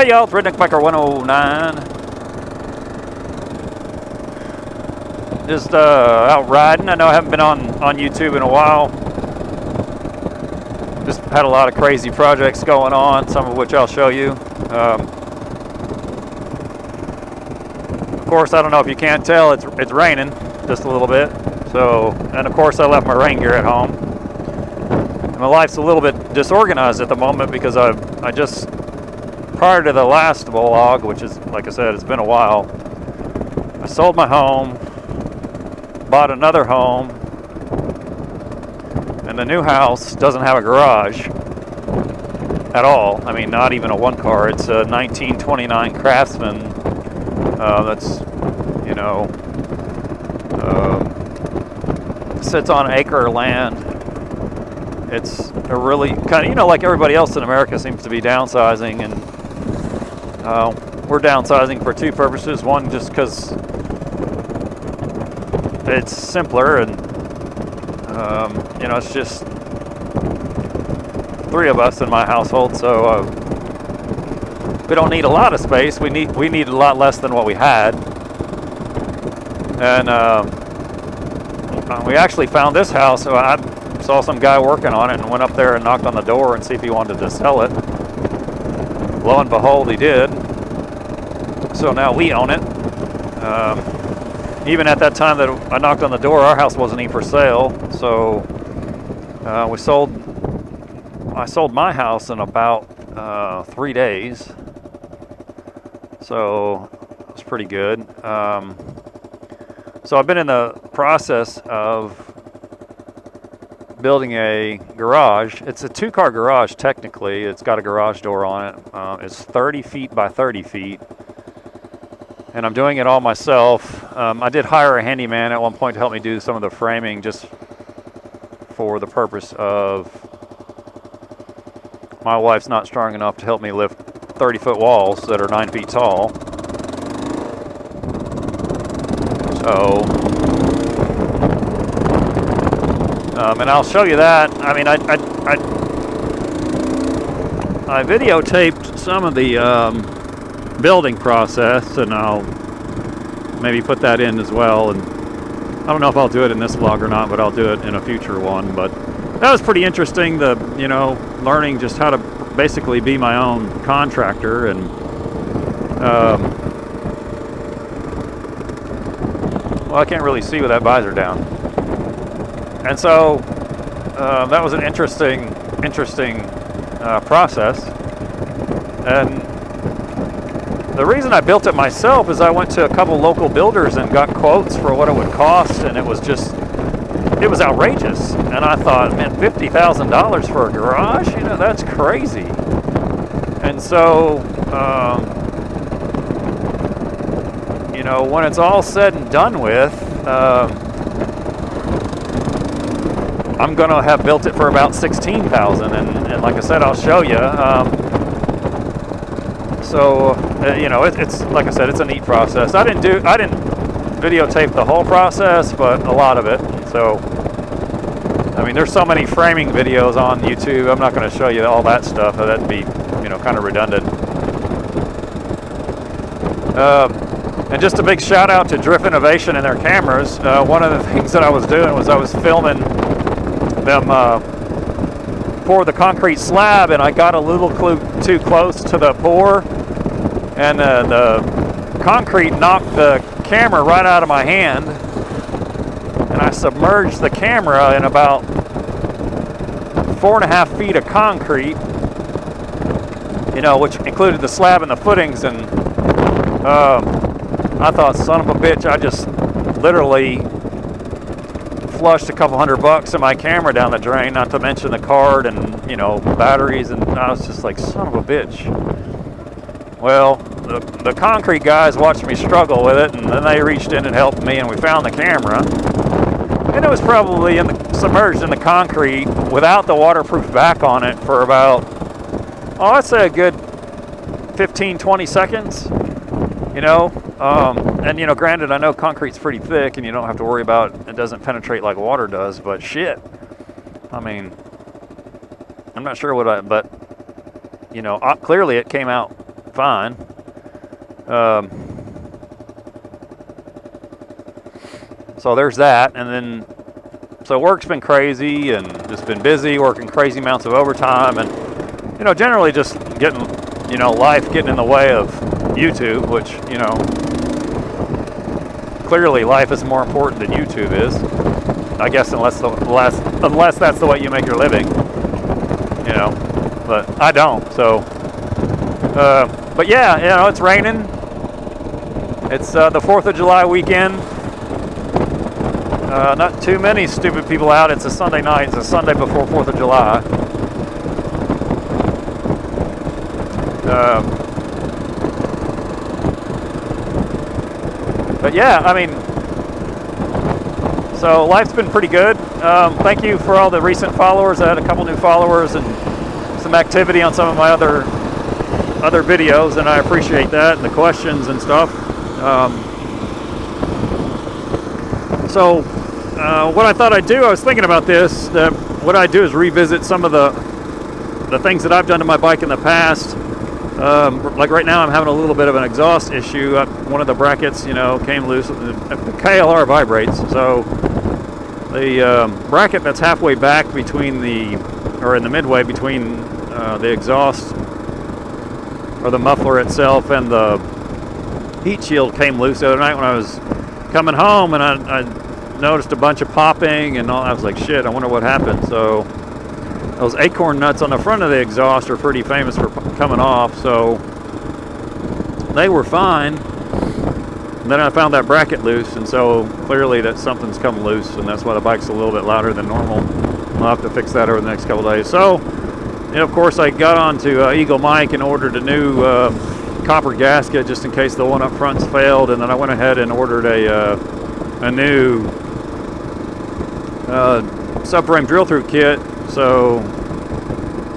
Hey y'all, it's RedneckBiker 109. Just out riding. I know I haven't been on YouTube in a while. Just had a lot of crazy projects going on, some of which I'll show you. Of course, I don't know if you can't tell, it's raining just a little bit. So, and of course I left my rain gear at home. And my life's a little bit disorganized at the moment because I just, prior to the last vlog, which is, like I said, it's been a while, I sold my home, bought another home, and the new house doesn't have a garage at all. I mean, not even a one car. It's a 1929 Craftsman that's, you know, sits on acre land. It's a really kind of, you know, like everybody else in America seems to be downsizing, and we're downsizing for two purposes. One, just because it's simpler, and you know, it's just three of us in my household, so we don't need a lot of space. We need a lot less than what we had, and we actually found this house. So I saw some guy working on it and went up there and knocked on the door and see if he wanted to sell it. Lo and behold, he did. So now we own it. Even at that time that I knocked on the door, our house wasn't even for sale. So I sold my house in about 3 days. So it was pretty good. So I've been in the process of building a garage. It's a two-car garage technically. It's got a garage door on it. It's 30 feet by 30 feet. And I'm doing it all myself. I did hire a handyman at one point to help me do some of the framing, just for the purpose of my wife's not strong enough to help me lift 30-foot walls that are 9 feet tall. So, and I'll show you that. I mean, I videotaped some of the building process, and I'll maybe put that in as well. And I don't know if I'll do it in this vlog or not, but I'll do it in a future one. But that was pretty interesting, you know, learning just how to basically be my own contractor. And well, I can't really see with that visor down. And so that was an interesting process. And the reason I built it myself is I went to a couple local builders and got quotes for what it would cost, and it was outrageous. And I thought, man, $50,000 for a garage? You know, that's crazy. And so, you know, when it's all said and done with, I'm gonna have built it for about $16,000, and like I said, I'll show you. So you know, it's like I said, it's a neat process. I didn't videotape the whole process, but a lot of it. So I mean, there's so many framing videos on YouTube. I'm not going to show you all that stuff. That'd be, you know, kind of redundant. And just a big shout out to Drift Innovation and their cameras. One of the things that I was doing was I was filming them pour the concrete slab, and I got a little too close to the pour, and the concrete knocked the camera right out of my hand, and I submerged the camera in about 4.5 feet of concrete, you know, which included the slab and the footings. And I thought, son of a bitch, I just literally flushed a couple $100 of my camera down the drain, not to mention the card and, you know, batteries. And I was just like, son of a bitch. Well, the concrete guys watched me struggle with it, and then they reached in and helped me, and we found the camera. And it was probably submerged in the concrete without the waterproof back on it for about, oh, I'd say a good 15-20 seconds, you know. And, you know, granted, I know concrete's pretty thick and you don't have to worry about it doesn't penetrate like water does, but shit. I mean, I'm not sure but, you know, clearly it came out fine. So there's that, and then so work's been crazy and just been busy, working crazy amounts of overtime, and generally just getting life getting in the way of YouTube, which clearly life is more important than YouTube is, I guess, unless that's the way you make your living, but I don't. So but yeah, it's raining. It's the 4th of July weekend. Not too many stupid people out. It's a Sunday night. It's a Sunday before 4th of July. But yeah, I mean, so life's been pretty good. Thank you for all the recent followers. I had a couple new followers and some activity on some of my other videos, and I appreciate that, and the questions and stuff. So what I thought I'd do, I was thinking about this, what I'd do is revisit some of the things that I've done to my bike in the past. Like right now I'm having a little bit of an exhaust issue. One of the brackets, came loose. The KLR vibrates, so the bracket that's halfway back in the midway between the exhaust, or the muffler itself, and the heat shield came loose the other night when I was coming home, and I noticed a bunch of popping and all. I was like, shit, I wonder what happened. So those acorn nuts on the front of the exhaust are pretty famous for coming off, so they were fine. And then I found that bracket loose, and so clearly that something's come loose, and that's why the bike's a little bit louder than normal. I'll have to fix that over the next couple days. So, of course, I got on to Eagle Mike and ordered a new copper gasket just in case the one up front's failed, and then I went ahead and ordered a new subframe drill through kit, so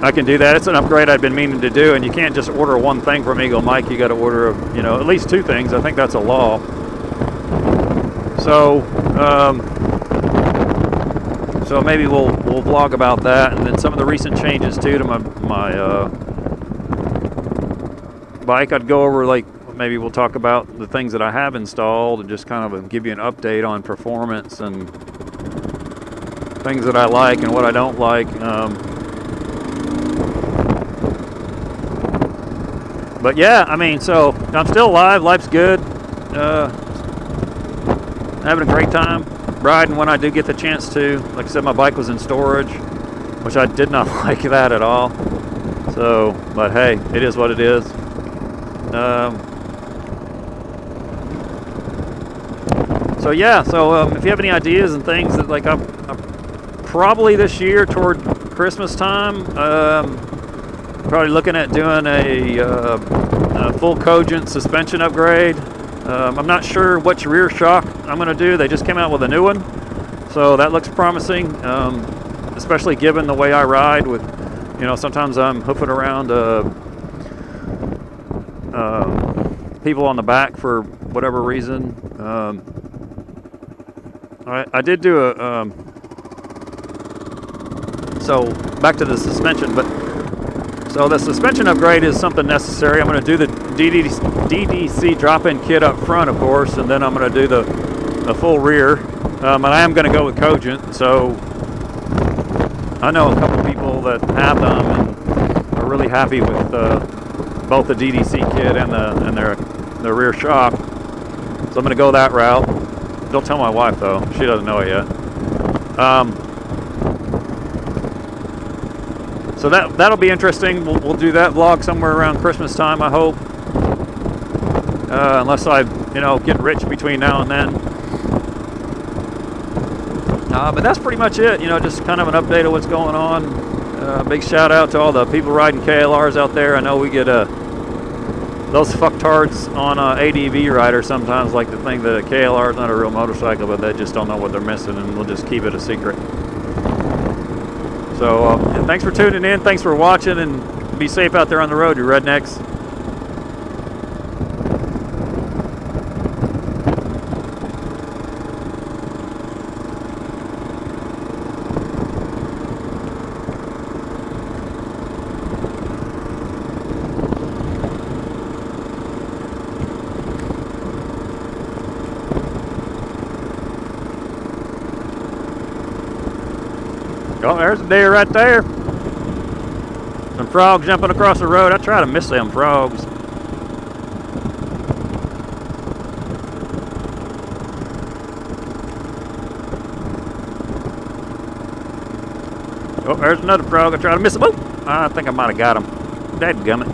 I can do that. It's an upgrade I've been meaning to do, and you can't just order one thing from Eagle Mike. You got to order at least 2 things. I think that's a law. So so maybe we'll vlog about that, and then some of the recent changes too to my bike. I'd go over, like, maybe we'll talk about the things that I have installed and just kind of give you an update on performance and things that I like and what I don't like. But yeah, I mean, so I'm still alive. Life's good. Having a great time riding when I do get the chance to. Like I said, my bike was in storage, which I did not like that at all. So, but hey, it is what it is. So yeah, so if you have any ideas and things that, like, I'm probably this year toward Christmas time, probably looking at doing a full Cogent suspension upgrade. I'm not sure which rear shock I'm going to do. They just came out with a new one, so that looks promising, especially given the way I ride with, sometimes I'm hoofing around people on the back for whatever reason. I did do so back to the suspension, but so the suspension upgrade is something necessary. I'm going to do the DDC drop-in kit up front, of course, and then I'm going to do the full rear. And I am going to go with Cogent. So I know a couple people that have them and are really happy with both the DDC kit and their rear shock. So I'm going to go that route. Don't tell my wife though; she doesn't know it yet. So that'll be interesting. We'll do that vlog somewhere around Christmas time, I hope. Unless I, get rich between now and then. But that's pretty much it. Just kind of an update of what's going on. Big shout out to all the people riding KLRs out there. I know we get those fucktards on ADV riders sometimes like to think that a KLR is not a real motorcycle, but they just don't know what they're missing, and we'll just keep it a secret. So, and thanks for tuning in. Thanks for watching, and be safe out there on the road, you rednecks. Oh, there's a deer right there. Some frogs jumping across the road. I try to miss them frogs. Oh, there's another frog. I try to miss him. Oh, I think I might have got him. Dadgummit.